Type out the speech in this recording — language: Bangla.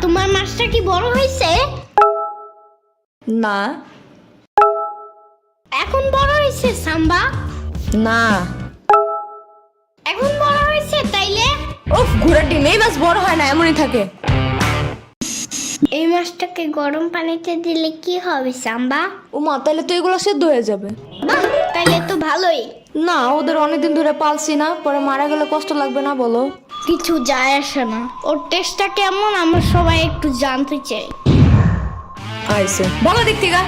তোমার মাছটা কি বড় হয়েছে? না এখন বড় হয়েছে সাম্বা? না। এখন বড় হয়েছে তাইলে? উফ, ঘোড়ার ডিম এই মাছ বড় হয় না, এমনই থাকে। এই মাছটাকে গরম পানিতে দিলে কি হবে সাম্বা? মা, তাহলে তো এগুলো সেদ্ধ হয়ে যাবে। বাহ, তাইলে তো ভালোই। না, ওদের অনেকদিন ধরে পালছি না, পরে মারা গেলে কষ্ট লাগবে না বলো? কিছু যায় আসে না, ওর টেস্টটা কেমন আমরা সবাই একটু জানতে চাই। আইসে বলো দেখতে গা।